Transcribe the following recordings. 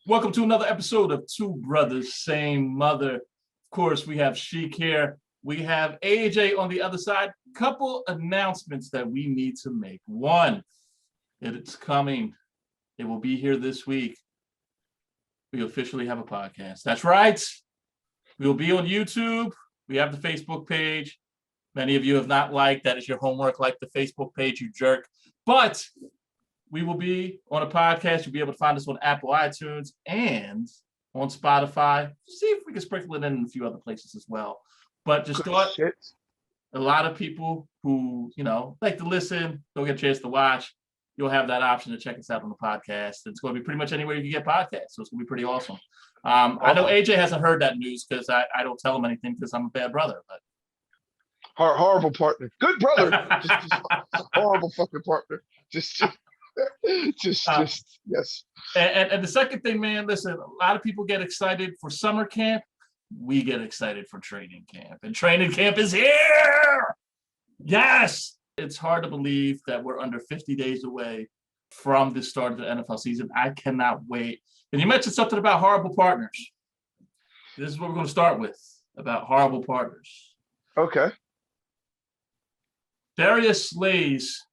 Welcome to another episode of Two Brothers, Same Mother. Of course, we have Sheik here. We have AJ on the other side. Couple announcements that we need to make. One, it's coming. It will be here this week. We officially have a podcast. That's right. We will be on YouTube. We have the Facebook page. Many of you have not liked. That is your homework. Like the Facebook page, you jerk. But we will be on a podcast. You'll be able to find us on Apple iTunes and on Spotify. See if we can sprinkle it in a few other places as well. But just thought a lot of people who, like to listen, don't get a chance to watch, you'll have that option to check us out on the podcast. It's going to be pretty much anywhere you can get podcasts. So it's going to be pretty awesome. I know AJ hasn't heard that news because I don't tell him anything because I'm a bad brother. But horrible partner. Good brother. just horrible fucking partner. Just yes. And the second thing, man, listen, a lot of people get excited for summer camp. We get excited for training camp. And training camp is here. Yes. It's hard to believe that we're under 50 days away from the start of the NFL season. I cannot wait. And you mentioned something about horrible partners. This is what we're going to start with, about horrible partners. Okay. Darius Slay's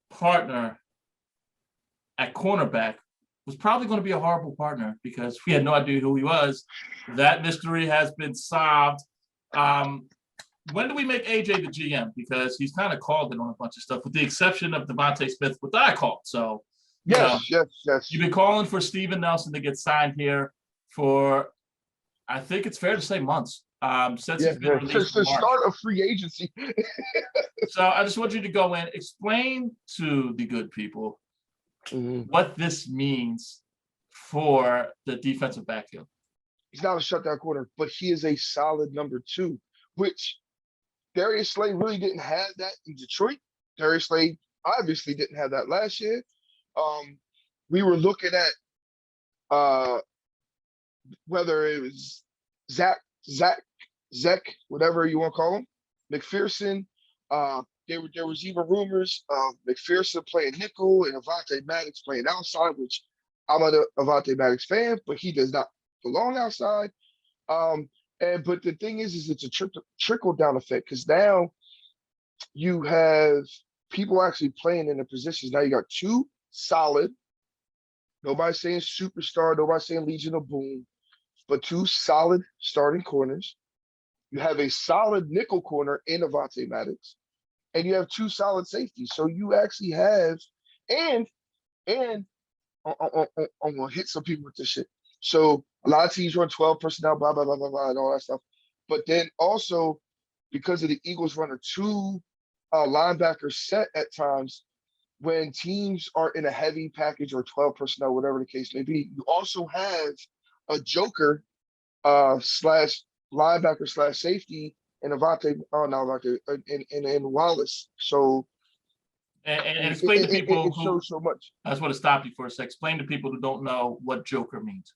partner at cornerback was probably going to be a horrible partner because we had no idea who he was. That mystery has been solved. When do we make AJ the GM? Because he's kind of called it on a bunch of stuff, with the exception of Devontae Smith, which I called. So, yes. You've been calling for Steven Nelson to get signed here for, I think it's fair to say, months. Since he's been released. Since the start of free agency. So I just want you to go in, explain to the good people what this means for the defensive backfield. He's not a shutdown corner, but he is a solid number two, which Darius Slay really didn't have that in Detroit. Darius Slay obviously didn't have that last year. We were looking at whether it was Zach, whatever you want to call him, McPherson. There was even rumors of McPherson playing nickel and Avonte Maddox playing outside, which I'm a Avonte Maddox fan, but he does not belong outside. But the thing is it's a trickle down effect because now you have people actually playing in the positions. Now you got two solid, nobody's saying superstar, nobody's saying Legion of Boom, but two solid starting corners. You have a solid nickel corner in Avonte Maddox, and you have two solid safeties. So you actually have, and I'm gonna hit some people with this shit. So a lot of teams run 12 personnel, blah, blah, blah, blah, blah, and all that stuff. But then also, because of the Eagles run a two linebacker set at times, when teams are in a heavy package or 12 personnel, whatever the case may be, you also have a joker slash linebacker slash safety and and Wallace. So and explain to people it shows so much. I just want to stop you for a sec. Explain to people who don't know what joker means.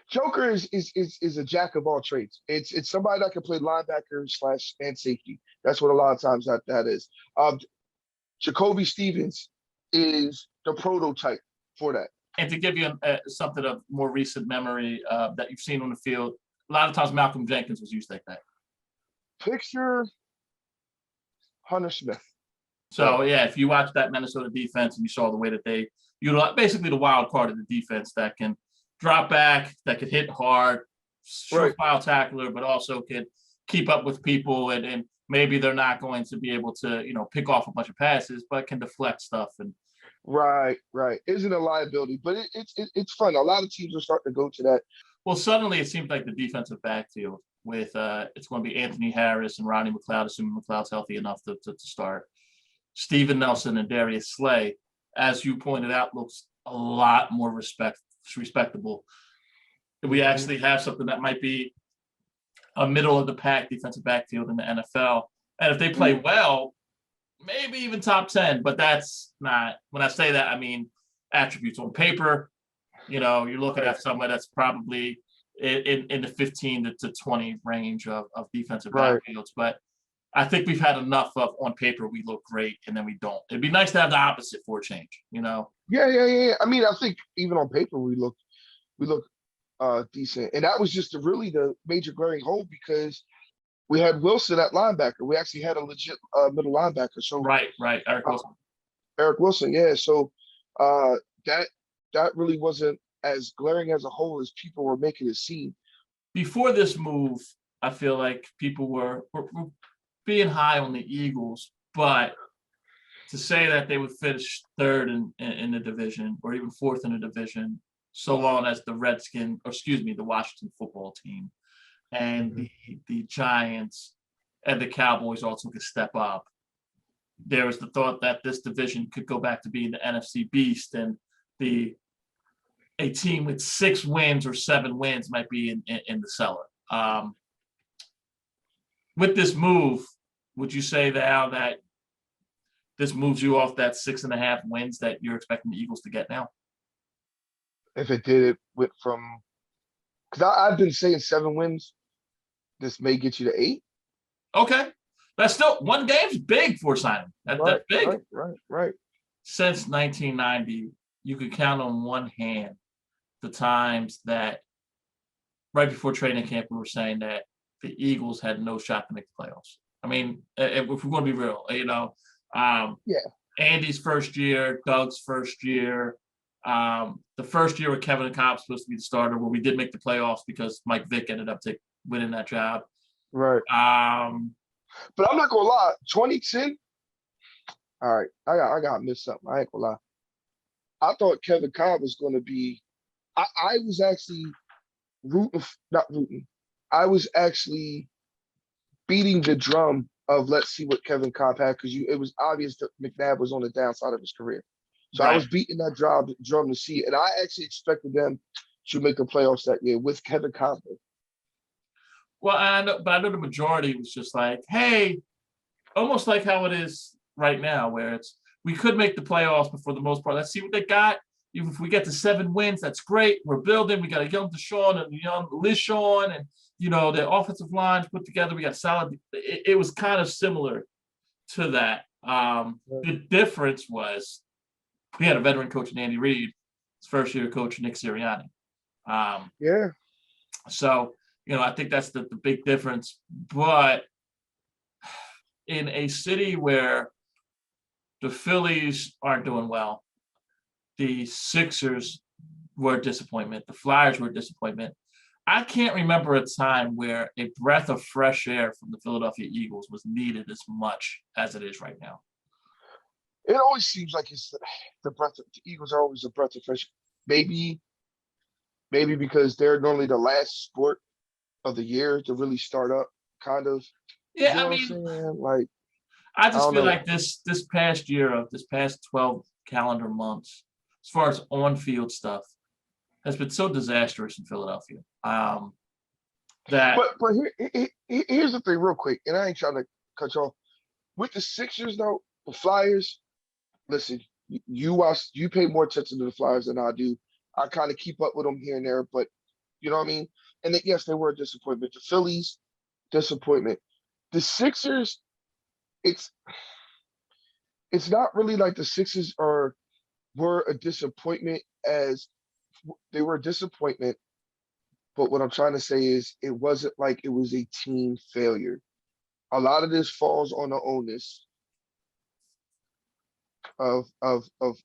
Joker is a jack of all trades. It's somebody that can play linebacker slash and safety. That's what a lot of times that is. Jacoby Stevens is the prototype for that. And to give you something of more recent memory that you've seen on the field, a lot of times Malcolm Jenkins was used like that. Picture Hunter Smith. So, yeah, if you watch that Minnesota defense and you saw the way that they utilize, basically the wild card of the defense that can drop back, that can hit hard, surefire tackler, but also can keep up with people and maybe they're not going to be able to, pick off a bunch of passes, but can deflect stuff. And Right. Isn't a liability, but it's fun. A lot of teams are starting to go to that. Well, suddenly it seems like the defensive backfield with it's going to be Anthony Harris and Ronnie McLeod, assuming McLeod's healthy enough to start. Steven Nelson and Darius Slay, as you pointed out, looks a lot more respectable. We actually have something that might be a middle of the pack defensive backfield in the NFL. And if they play well, maybe even top 10, but that's not, when I say that, I mean attributes on paper. You're looking at somebody that's probably in the 15 to 20 range of defensive backfields. But I think we've had enough of, on paper, we look great, and then we don't. It'd be nice to have the opposite for a change, Yeah. I mean, I think even on paper, we look we look decent. And that was just really the major glaring hole because we had Wilson at linebacker. We actually had a legit middle linebacker. So Right. Eric uh, Wilson. Eric Wilson, yeah. So uh, that that really wasn't as glaring as a whole as people were making it seem. Before this move, I feel like people were being high on the Eagles, but to say that they would finish third in the division or even fourth in the division, so long as the Redskins, or excuse me, the Washington football team and Mhm. the Giants and the Cowboys also could step up. There was the thought that this division could go back to being the NFC Beast, and the a team with 6 wins or 7 wins might be in the cellar. With this move, would you say now that this moves you off that 6.5 wins that you're expecting the Eagles to get now? If it did, it went from because I've been saying 7 wins. This may get you to 8. Okay. That's still one game's big for signing. Right, That's big. right. Since 1990, you could count on one hand the times that right before training camp we were saying that the Eagles had no shot to make the playoffs. I mean, if we're going to be real, um, Yeah, Andy's first year, Doug's first year, the first year with Kevin Cobb supposed to be the starter, where we did make the playoffs because Mike Vick ended up winning that job. right. Um, But I'm not gonna lie. 2010. All right, I got missed something. I ain't gonna lie. I thought Kevin Cobb was gonna be. I was actually not rooting. I was actually beating the drum of let's see what Kevin Cobb had because it was obvious that McNabb was on the downside of his career. So I right. was beating that drum to see, and I actually expected them to make the playoffs that year with Kevin Cobb. Well, I know, but I know the majority was just like, hey, almost like how it is right now, where it's we could make the playoffs, but for the most part, let's see what they got. Even if we get to 7 wins, that's great. We're building. We got a young Deshaun and a young Lishon, and the offensive lines put together. We got solid. It was kind of similar to that. The difference was we had a veteran coach in Andy Reid, his first year coach Nick Sirianni. Um, Yeah, so I think that's the big difference. But in a city where the Phillies aren't doing well, the Sixers were a disappointment, the Flyers were a disappointment. I can't remember a time where a breath of fresh air from the Philadelphia Eagles was needed as much as it is right now. it always seems like it's the breath. The Eagles are always a breath of fresh. Maybe, maybe because they're normally the last sport of the year to really start up, kind of. Yeah, You know I what I'm mean, saying? Like, I I just don't feel know. like this past year of this past 12 calendar months, as far as on-field stuff, has been so disastrous in Philadelphia. That Here's the thing, real quick, and I ain't trying to cut you off. With the Sixers, though, the Flyers. Listen, you watch, you pay more attention to the Flyers than I do. I kind of keep up with them here and there, but you know what I mean. And then, yes, they were a disappointment. The Phillies, disappointment. The Sixers, it's it's not really like the Sixers were a disappointment as they were a disappointment. But what I'm trying to say is it wasn't like it was a team failure. A lot of this falls on the onus of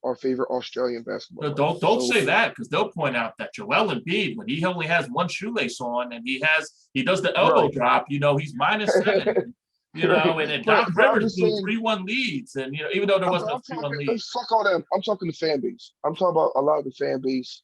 our favorite Australian basketball But player. don't So say that because they'll point out that Joel Embiid, when he only has one shoelace on and he does the elbow right, drop, he's -7. right. And But Doc I'm Rivers just blew saying, 3-1 leads, and even though there I'm, wasn't a I'm 3-1 talking. lead, Fuck all them. I'm talking the fan base. I'm talking about a lot of the fan base.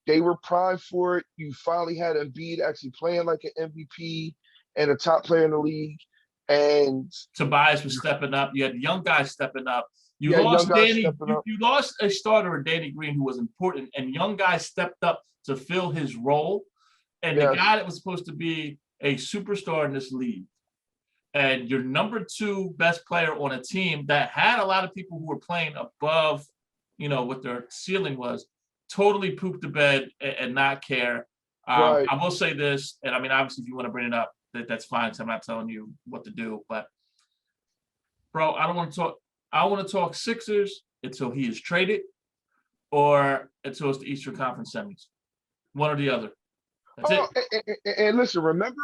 They were primed for it. You finally had Embiid actually playing like an MVP and a top player in the league, and Tobias was stepping up. You had young guys stepping up. You yeah, young lost guys Danny. stepping You, up. you lost a starter in Danny Green who was important, and young guys stepped up to fill his role. And the Yes, guy that was supposed to be a superstar in this league, and your number 2 best player on a team that had a lot of people who were playing above, what their ceiling was, totally pooped the bed and not care. right. I will say this, and I mean, obviously, if you want to bring it up, that's fine. So I'm not telling you what to do, but bro, I don't want to talk. I want to talk Sixers until he is traded, or until it's the Eastern Conference semis. One or the other. That's Oh, it. and listen, remember,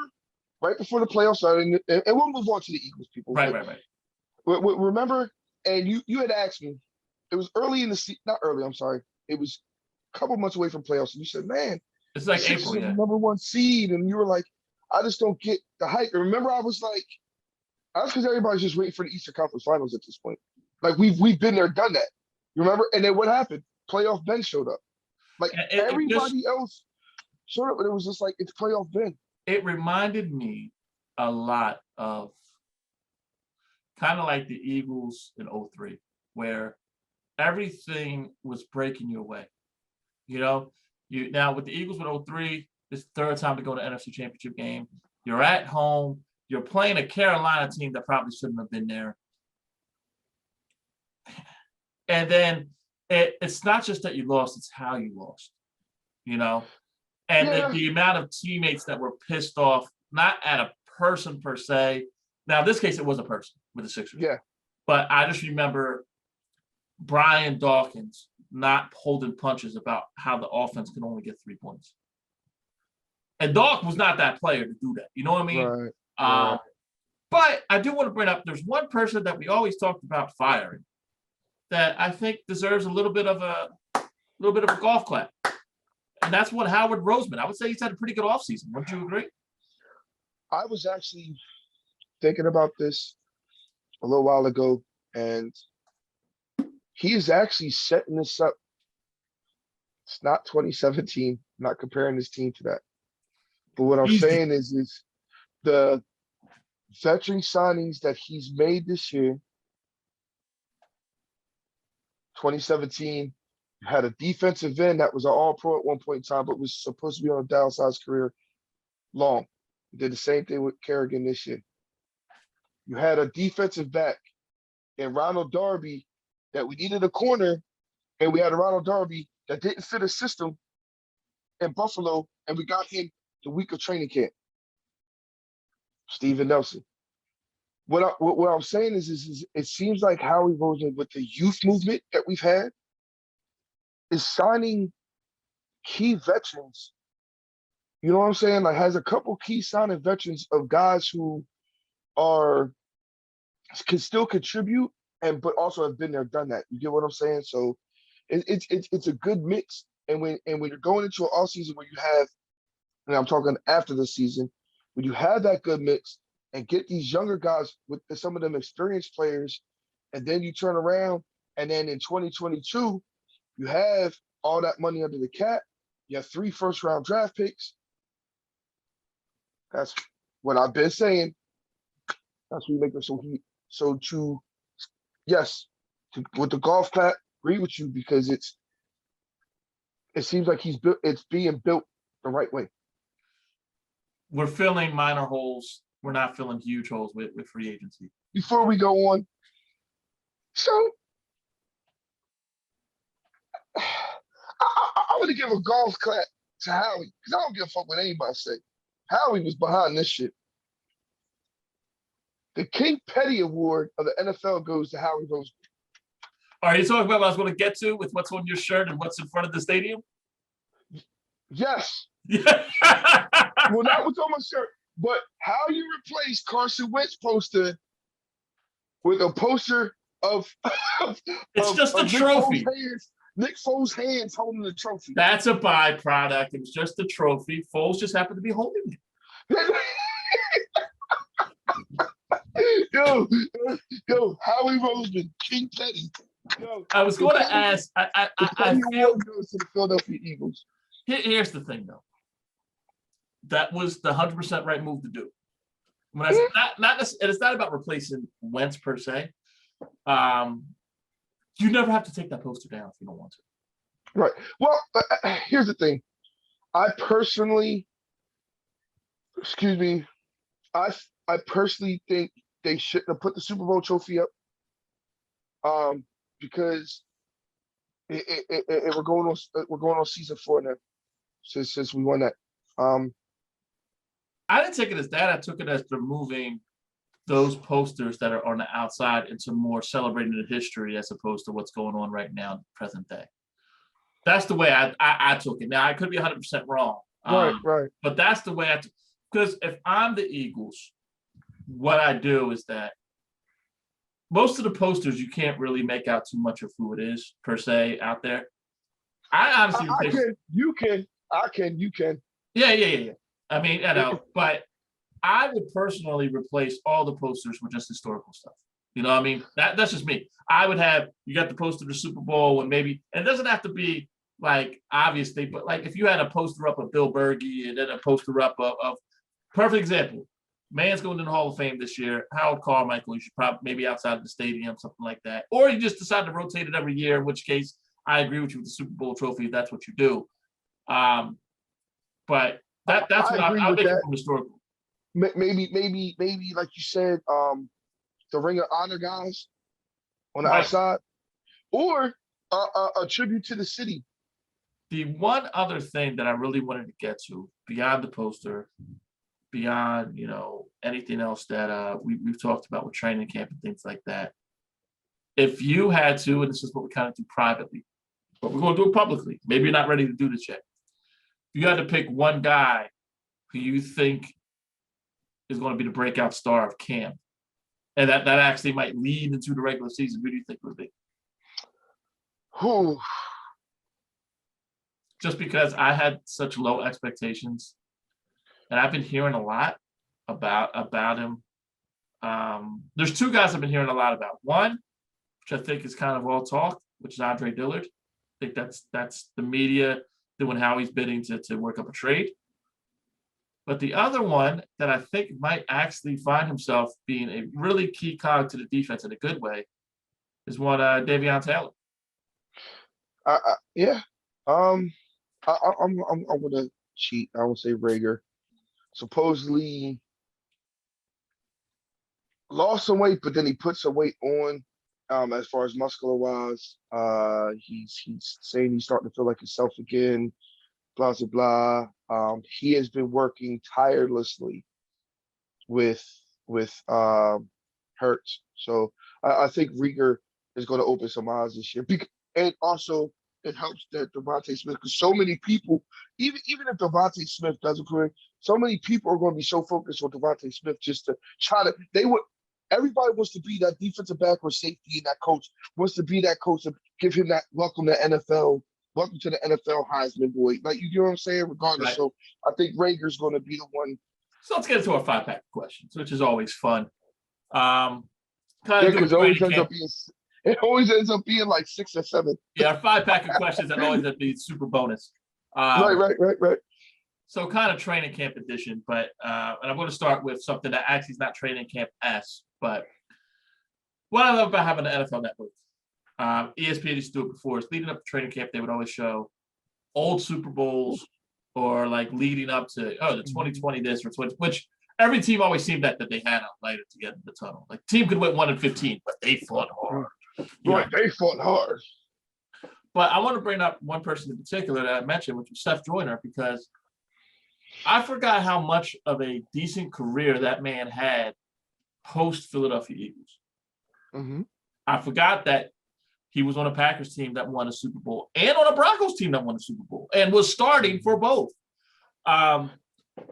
right before the playoffs started, and we'll move on to the Eagles, people. Right, But right, right. remember, and you had asked me, it was early in the season, not early, I'm sorry. It was a couple months away from playoffs. And you said, man, It's the like Sixers April, are the yeah. #1 seed. And you were like, I just don't get the hype. And remember, I was like, that's because everybody's just waiting for the Eastern Conference Finals at this point. Like we've been there, done that. You remember? And then what happened? Playoff Ben showed up. Like It just everybody else showed up, and it was just like it's playoff Ben. it reminded me a lot of kind of like the Eagles in '03, where everything was breaking your way. You know, you now with the Eagles with '03, it's the third time to go to NFC Championship game. You're at home. You're playing a Carolina team that probably shouldn't have been there. And then it's not just that you lost, it's how you lost, you know? And Yeah, the amount of teammates that were pissed off, not at a person per se. Now, in this case, it was a person with the Sixers. yeah. But I just remember Brian Dawkins not holding punches about how the offense can only get 3 points. And Dawk was not that player to do that. You know what I mean? Right. Um, but I do want to bring up there's one person that we always talked about firing that I think deserves a little bit of a golf clap. And that's what Howard Roseman. I would say he's had a pretty good offseason. Wouldn't you agree? I was actually thinking about this a little while ago, and he is actually setting this up. It's not 2017. I'm not comparing this team to that. But what I'm Easy. saying is the veteran signings that he's made this year, 2017, had a defensive end that was an all-pro at one point in time, but was supposed to be on a downsized career long. He did the same thing with Kerrigan this year. You had a defensive back in Ronald Darby that we needed a corner, and we had a Ronald Darby that didn't fit a system in Buffalo, and we got him the week of training camp. Steven Nelson. What I'm saying is it seems like Howie Roseman, with the youth movement that we've had, is signing key veterans. You know what I'm saying? Like has a couple key signing veterans of guys who are can still contribute and but also have been there, done that. You get what I'm saying? So it's a good mix. And when you're going into an off season where you have, and I'm talking after the season, when you have that good mix and get these younger guys with some of them experienced players, and then you turn around and then in 2022 you have all that money under the cap. You have 3 first-round draft picks. That's what I've been saying. That's what you make them so to yes, with the golf clap, agree with you because it seems like it's being built the right way. We're filling minor holes. We're not filling huge holes with free agency. Before we go on, so I'm gonna give a golf clap to Howie because I don't give a fuck what anybody say. Howie was behind this shit. The King Petty Award of the NFL goes to Howie Roseman. Are you talking about what I was going to get to with what's on your shirt and what's in front of the stadium? Yes. Yeah. Well, not what's on my shirt, but how you replace Carson Wentz poster with a poster of It's just a Nick trophy. Nick Foles' hands holding the trophy. That's a byproduct. It was just a trophy. Foles just happened to be holding it. Yo, Howie Roseman, King Petty. Yo, I was going to ask. I feel goes to the Philadelphia Eagles. Here's the thing, though. That was the 100% right move to do. When I not it's not about replacing Wentz per se. You never have to take that poster down if you don't want to. Right. Well, here's the thing. I personally, excuse me, I personally think they shouldn't have put the Super Bowl trophy up. Because we're going on season 4 now since we won that. I didn't take it as that. I took it as they're moving those posters that are on the outside into more celebrating the history as opposed to what's going on right now, present day. That's the way I took it. Now I could be 100% wrong, Right, right. but that's the way I took. Because if I'm the Eagles, what I do is that most of the posters you can't really make out too much of who it is per se out there. I honestly I replace. can, you can, I can, you can. Yeah. I mean, but I would personally replace all the posters with just historical stuff. You know what I mean? That's just me. I would have you got the poster of the Super Bowl and it doesn't have to be like obviously, but like if you had a poster up of Bill Berge and then a poster up of perfect example. Man's going in the Hall of Fame this year. Harold Carmichael, you should probably maybe outside of the stadium, something like that. Or you just decide to rotate it every year, in which case I agree with you with the Super Bowl trophy if that's what you do. But that's I what agree I'll with make it that. from historical. Maybe, like you said, the Ring of Honor guys on the Right. outside, or a tribute to the city. The one other thing that I really wanted to get to beyond the poster, beyond anything else that we've talked about with training camp and things like that. If you had to, and this is what we kind of do privately, but we're going to do it publicly. Maybe you're not ready to do this yet. If you had to pick one guy who you think is going to be the breakout star of camp, and that actually might lead into the regular season, who do you think would be? Who? Just because I had such low expectations, and I've been hearing a lot about him. There's two guys I've been hearing a lot about. One, which I think is kind of all talk, which is Andre Dillard. I think that's the media doing Howie's bidding to work up a trade. But the other one that I think might actually find himself being a really key cog to the defense in a good way is one Davion Taylor. Yeah. I'm gonna cheat. I would say Rager. Supposedly lost some weight, but then he put some weight on. As far as muscular wise, he's saying he's starting to feel like himself again. Blah blah blah. He has been working tirelessly with Hurts. So I think Rieger is going to open some eyes this year. And also it helps that Devontae Smith, because so many people, even if Devontae Smith doesn't play, so many people are going to be so focused on Devontae Smith just to try to. Everybody wants to be that defensive back or safety, and that coach wants to be that coach and give him that welcome to NFL. Welcome to the NFL Heisman boy. Like, you know what I'm saying? Regardless. Right. So I think Rager's going to be the one. So let's get into our 5-pack questions, which is always fun. Kind Yeah, of because it always ends up being like 6 or 7. Yeah, our 5-pack of questions that always have to be super bonus. Right. So kind of training camp edition, but and I'm going to start with something that actually is not training camp-esque, but what I love about having the NFL Network, ESPN used to do it before. Is leading up to training camp, they would always show old Super Bowls or like leading up to the 2020 this or 20, which every team always seemed that they had a lighter to get in the tunnel. Like team could win 1-15, but they fought hard. Right, they fought hard. But I want to bring up one person in particular that I mentioned, which was Seth Joyner, because I forgot how much of a decent career that man had post Philadelphia Eagles. Mm-hmm. I forgot that he was on a Packers team that won a Super Bowl and on a Broncos team that won a Super Bowl and was starting for both. The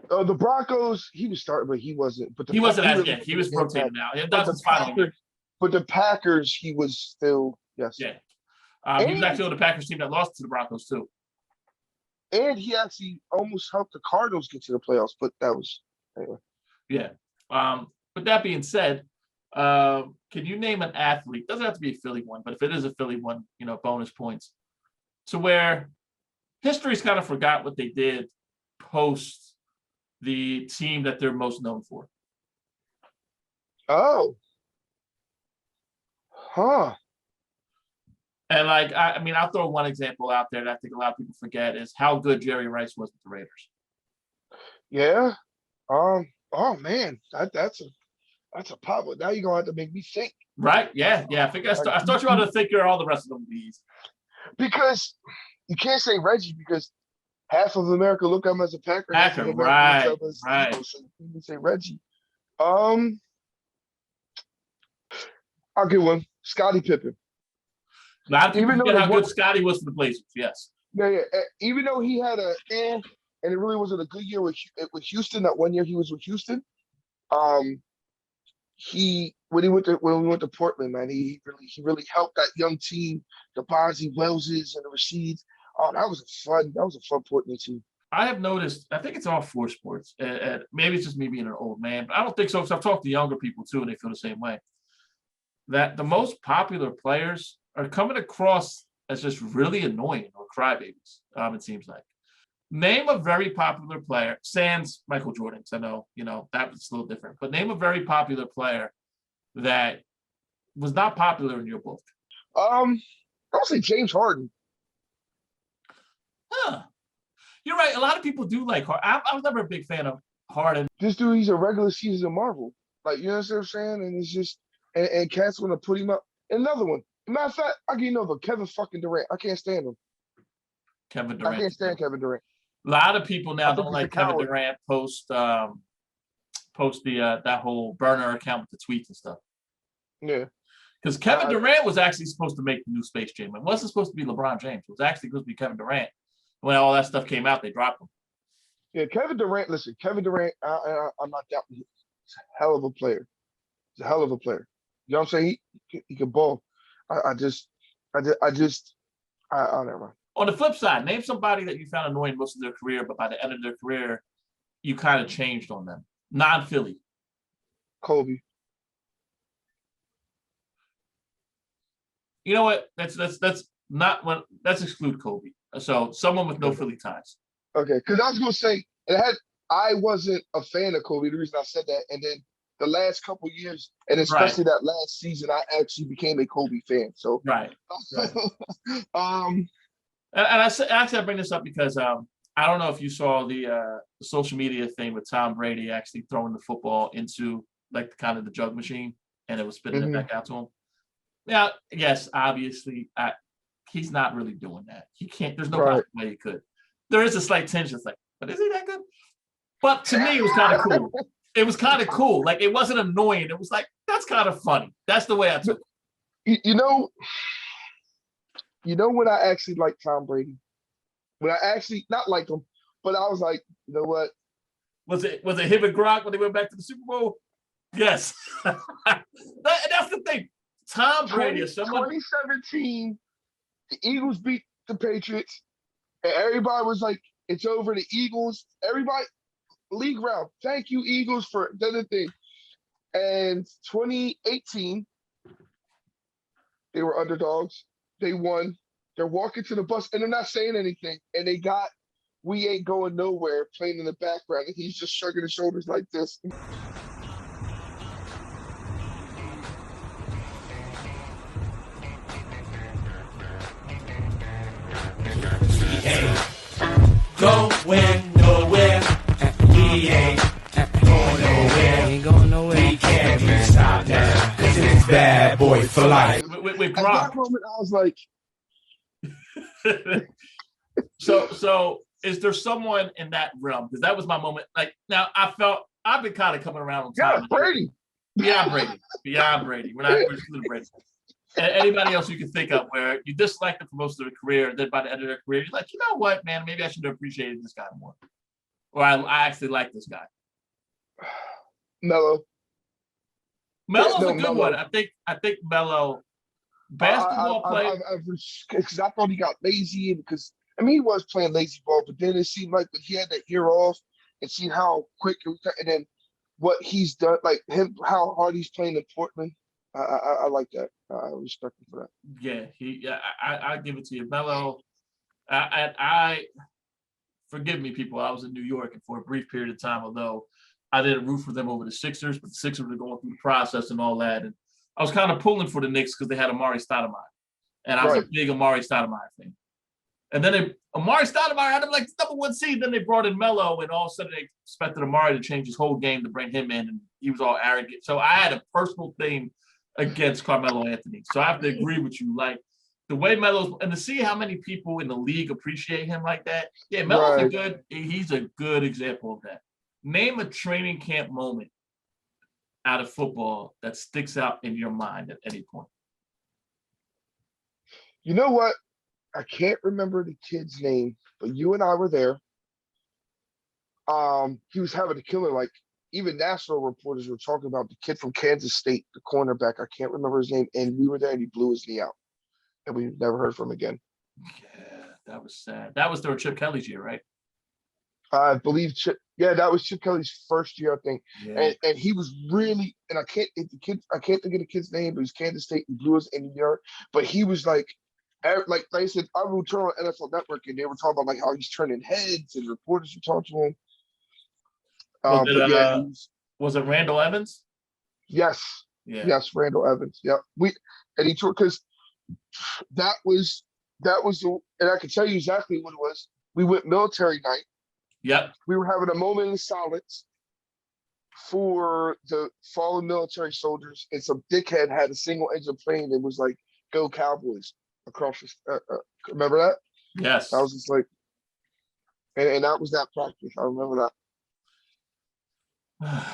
Broncos, he was starting, but he wasn't. But he wasn't as yet. He was rotating now. That was his final year. But the Packers, he was still, yes. Yeah. He was actually on the Packers team that lost to the Broncos too. And he actually almost helped the Cardinals get to the playoffs, but that was anyway. Yeah. With that being said, can you name an athlete? Doesn't have to be a Philly one, but if it is a Philly one, bonus points. To where history's kind of forgot what they did post the team that they're most known for. Oh. Huh. And I'll throw one example out there that I think a lot of people forget is how good Jerry Rice was with the Raiders. Yeah. Oh man, that's a problem. Now you're gonna have to make me think. Right? Yeah. I think I start you on to think all the rest of them these. Because you can't say Reggie because half of America look at him as a Packer. Half of America right. Looks at him as so you can say Reggie. I'll give one. Scottie Pippen. A lot of people forget how good Scotty was for the Blazers. Yes. Yeah, yeah. Even though he had and it really wasn't a good year with Houston. That one year he was with Houston. Um, when we went to Portland, man, he really helped that young team, the Bonzi Wellses and the Rasheeds. Oh, that was a fun Portland team. I have noticed, I think it's all four sports. Maybe it's just me being an old man, but I don't think so because I've talked to younger people too, and they feel the same way. That the most popular players are coming across as just really annoying or crybabies. It seems like. Name a very popular player, sans Michael Jordan. 'Cause I know, that was a little different. But name a very popular player that was not popular in your book. I would say James Harden. Huh. You're right. A lot of people do like Harden. I was never a big fan of Harden. This dude, he's a regular season Marvel. Like, you know what I'm saying? And it's just, and cats want to put him up. Another one. Matter of fact, I give you another. Kevin fucking Durant. I can't stand him. Kevin I Durant. can't stand Kevin Durant. A lot of people I now think don't he's a like Kevin coward. Durant post the that whole burner account with the tweets and stuff. Yeah. Because Kevin I, Durant was actually supposed to make the new Space Jam. It wasn't supposed to be LeBron James. It was actually supposed to be Kevin Durant. When all that stuff came out, they dropped him. yeah, Kevin Durant. Listen, Kevin Durant. I'm not doubting. He's a hell of a player. He's a hell of a player. You know what I'm saying? He can ball. I just, never mind. On the flip side, name somebody that you found annoying most of their career, but by the end of their career, you kind of changed on them. Non-Philly. Kobe. You know what? That's not when let's exclude Kobe. So someone with no Philly ties. Okay, because I was gonna say I wasn't a fan of Kobe. The reason I said that, and then the last couple years, and Right. especially that last season, I actually became a Kobe fan. So, Right. um, And I bring this up because I don't know if you saw the social media thing with Tom Brady actually throwing the football into like kind of the jug machine and it was spitting it mhm, back out to him. Yeah, yes, obviously, he's not really doing that. He can't. There's no right. possible way he could. There is a slight tinge. It's like, but is he that good? But to me, it was kind of cool. It was kind of cool. Like it wasn't annoying. It was like that's kind of funny. That's the way I took it. You know when I actually liked Tom Brady, when I actually not liked him, but I was like, you know what? Was it him and Gronk when they went back to the Super Bowl? Yes. That's the thing. Tom Brady is someone. 2017, the Eagles beat the Patriots, and everybody was like, "It's over." The Eagles, everybody, league round. Thank you, Eagles, for the thing. And 2018, they were underdogs. They won. They're walking to the bus, and they're not saying anything. And they got "We Ain't Going Nowhere" playing in the background, and he's just shrugging his shoulders like this. Going nowhere. We ain't going nowhere. Ain't going nowhere. We can't be stopped now. Cause it's bad boy for life. With At Gronk. that moment, I was like, So is there someone in that realm? Because that was my moment. Like now, I've been kind of coming around on "Yeah, Tom. Brady." Beyond Brady. We're excluding Brady. And anybody else you can think of where you dislike them for most of their career, and then by the end of their career, you're like, you know what, man, maybe I should have appreciated this guy more, or I actually like this guy. Melo. Melo's No, a good one. Melo. I think Melo, I, basketball player. because I thought he got lazy, and because I mean he was playing lazy ball, but then it seemed like when he had that year off and see how quick and then what he's done, like him, how hard he's playing in Portland. I like that. I respect him for that. Yeah, I give it to you, Melo. I forgive me, people. I was in New York, and for a brief period of time, although I didn't root for them over the Sixers, but the Sixers were going through the process and all that, and I was kind of pulling for the Knicks because they had Amari Stoudemire, and I was Right. a big Amari Stoudemire fan. And then Amari Stoudemire had him like the number one seed. Then they brought in Melo, and all of a sudden they expected Amari to change his whole game to bring him in, and he was all arrogant. So I had a personal thing against Carmelo Anthony. So I have to agree with you. Like the way Melo's, and to see how many people in the league appreciate him like that. Yeah, Melo's Right. he's a good example of that. Name a training camp moment out of football that sticks out in your mind at any point. You know what? I can't remember the kid's name, but you and I were there. He was having a killer. Like even national reporters were talking about the kid from Kansas State, the cornerback. I can't remember his name, and we were there, and he blew his knee out, and we never heard from him again. Yeah, that was sad. That was during Chip Kelly's year, right? I believe Chip. Yeah, that was Chip Kelly's first year, I think. Yeah. And he was really, and I can't I can't think of the kid's name, but it was Kansas State and Blues in New York. But he was like I said, I would turn on NFL Network and they were talking about like how he's turning heads and reporters would talk to him. Was it, But yeah, was it Randall Evans? yes, Yeah. yes, Randall Evans. Yep. And he took because that was and I can tell you exactly what it was. We went military night. Yep. We were having a moment in silence for the fallen military soldiers, and some dickhead had a single engine plane that was like "Go Cowboys" across the. Remember that? Yes. I was just like, and that was that practice. I remember that.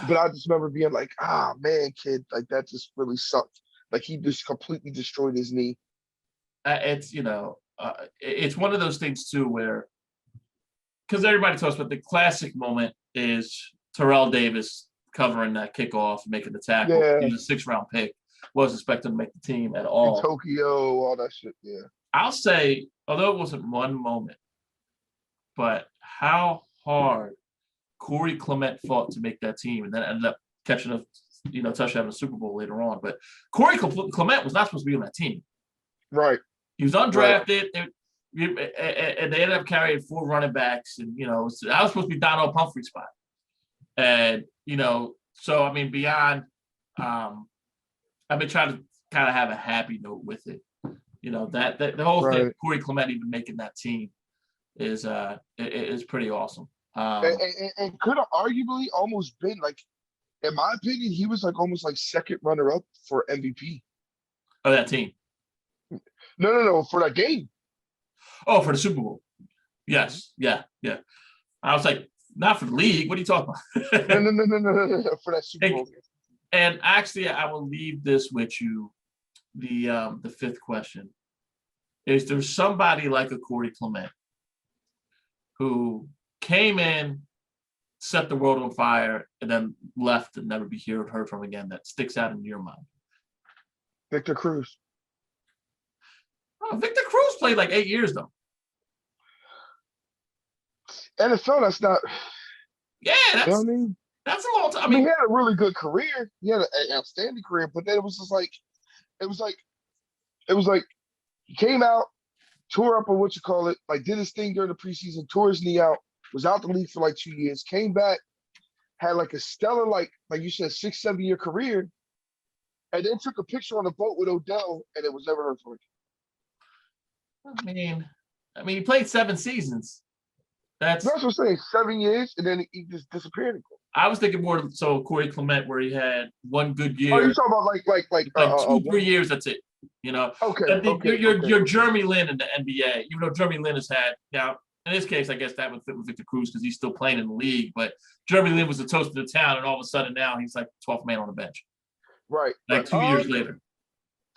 But I just remember being like, "Ah, man, kid, like that just really sucked. Like he just completely destroyed his knee." It's it's one of those things too where, because everybody talks about the classic moment is Terrell Davis covering that kickoff, making the tackle. Yeah. He was a 6th-round pick, wasn't expected to make the team at In all. Tokyo, all that shit. Yeah. I'll say, although it wasn't one moment, but how hard Corey Clement fought to make that team, and then ended up catching a touchdown in the Super Bowl later on. But Corey Clement was not supposed to be on that team. Right. He was undrafted, and they ended up carrying 4 running backs, and that was supposed to be Donald Pumphrey's spot. And so I mean, beyond, I've been trying to kind of have a happy note with it. That the whole thing, Corey Clement even making that team is pretty awesome. And could have arguably almost been like, in my opinion, he was like almost like second runner up for MVP. Of that team. No, for that game. Oh, for the Super Bowl. Yes. Yeah. I was like, not for the league. What are you talking about? No, for that Super Bowl. And actually, I will leave this with you. The 5th question is: there somebody like a Corey Clement who came in, set the world on fire, and then left and never be heard from again, that sticks out in your mind? Victor Cruz. Oh, Victor Cruz played like 8 years though. NFL, that's not. Yeah, that's You know what I mean? That's a long time. I mean, he had a really good career. He had an outstanding career, but then it was just like, it was like he came out, tore up or what you call it, like did his thing during the preseason, tore his knee out, was out the league for like 2 years, came back, had like a stellar, like you said, 6-7 year career, and then took a picture on a boat with Odell, and it was never heard from him. I mean, he played 7 seasons. That's what I'm saying. 7 years, and then he just disappeared. I was thinking more so Corey Clement, where he had one good year. Oh, you talking about like 2-3 years? That's it. Okay. You're Jeremy Lin in the NBA. Even though Jeremy Lin has had in this case, I guess that would fit with Victor Cruz because he's still playing in the league. But Jeremy Lin was the toast of the town, and all of a sudden now he's like 12th man on the bench. Right. Like 2 years later.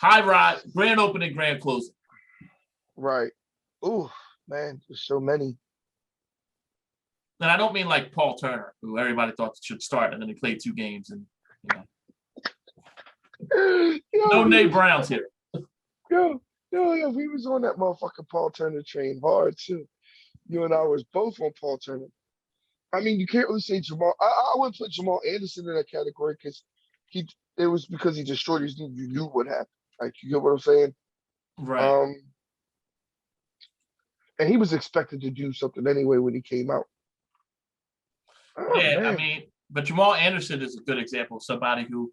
High ride, grand opening, grand closing. Right. Ooh, man, there's so many. And I don't mean like Paul Turner, who everybody thought should start, and then he played 2 games, and no Nate Browns here. Yo, we was on that motherfucking Paul Turner train hard too. You and I was both on Paul Turner. I mean, you can't really say Jamal. I wouldn't put Jamal Anderson in that category because it was because he destroyed his knee. You knew what happened. Like, you get what I'm saying? Right. And he was expected to do something anyway when he came out. Oh, yeah, man. I mean, but Jamal Anderson is a good example of somebody who,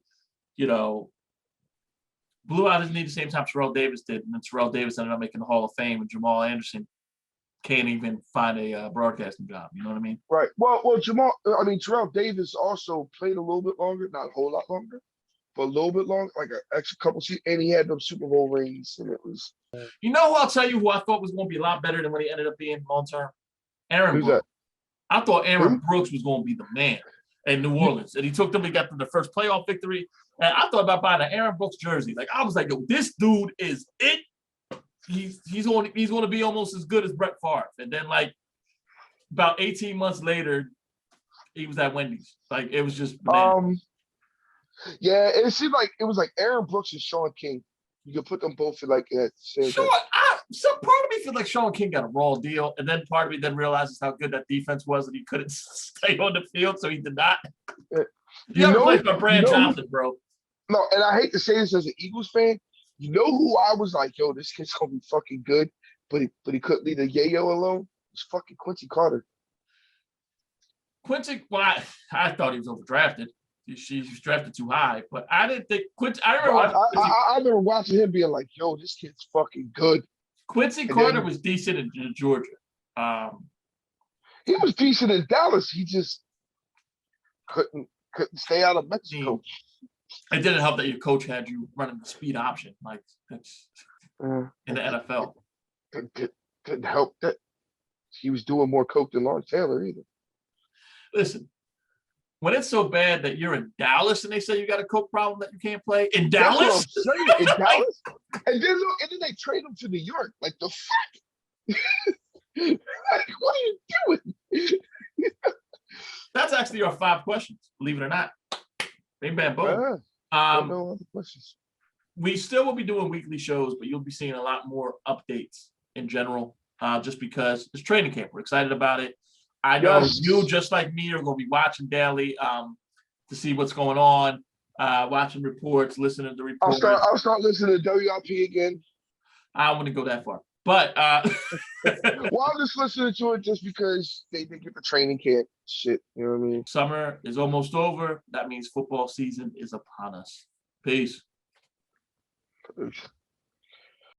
blew out his knee the same time Terrell Davis did, and then Terrell Davis ended up making the Hall of Fame, and Jamal Anderson can't even find a broadcasting job. You know what I mean? Right. Well, Terrell Davis also played a little bit longer, not a whole lot longer, but a little bit longer, like an extra couple seasons, and he had those Super Bowl rings, and it was. I'll tell you who I thought was going to be a lot better than what he ended up being long term? Aaron Brooks. I thought Aaron Brooks was going to be the man in New Orleans, and he took them. He got them the first playoff victory, and I thought about buying an Aaron Brooks jersey. Like, I was like, yo, this dude is it. he's going to be almost as good as Brett Favre. And then like about 18 months later, he was at Wendy's. Like it was just bananas. Yeah, it seemed like it was like Aaron Brooks and Sean King. You could put them both in like that same Sure, thing. some part of me feels like Sean King got a raw deal, and then part of me then realizes how good that defense was, and he couldn't stay on the field, so he did not. Uh, You got replaced by Brad Johnson, bro. No, and I hate to say this as an Eagles fan. You know who I was like, yo, this kid's gonna be fucking good, but he couldn't leave the yayo alone. It's fucking Quincy Carter. Quincy, well, I thought he was overdrafted. She was drafted too high, but I didn't think Quincy. I remember watching I remember watching him being like, yo, this kid's fucking good. Quincy And Carter then was decent in Georgia. he was decent in Dallas. He just couldn't stay out of Mexico. It didn't help that your coach had you running the speed option, like that's in the NFL. It didn't help that he was doing more coke than Lawrence Taylor either. Listen, when it's so bad that you're in Dallas and they say you got a coke problem that you can't play in That's what I'm Dallas, saying, in Dallas, and then they trade him to New York. Like the fuck, like what are you doing? that's actually our 5 questions. Believe it or not, bing bam boom. No other questions. We still will be doing weekly shows, but you'll be seeing a lot more updates in general, just because it's training camp. We're excited about it. I know you, just like me, are going to be watching daily to see what's going on, watching reports, listening to reports. I'll start listening to WIP again. I don't want to go that far, but well, I'm just listening to it just because they get the training camp shit. You know what I mean? Summer is almost over. That means football season is upon us. Peace. Peace.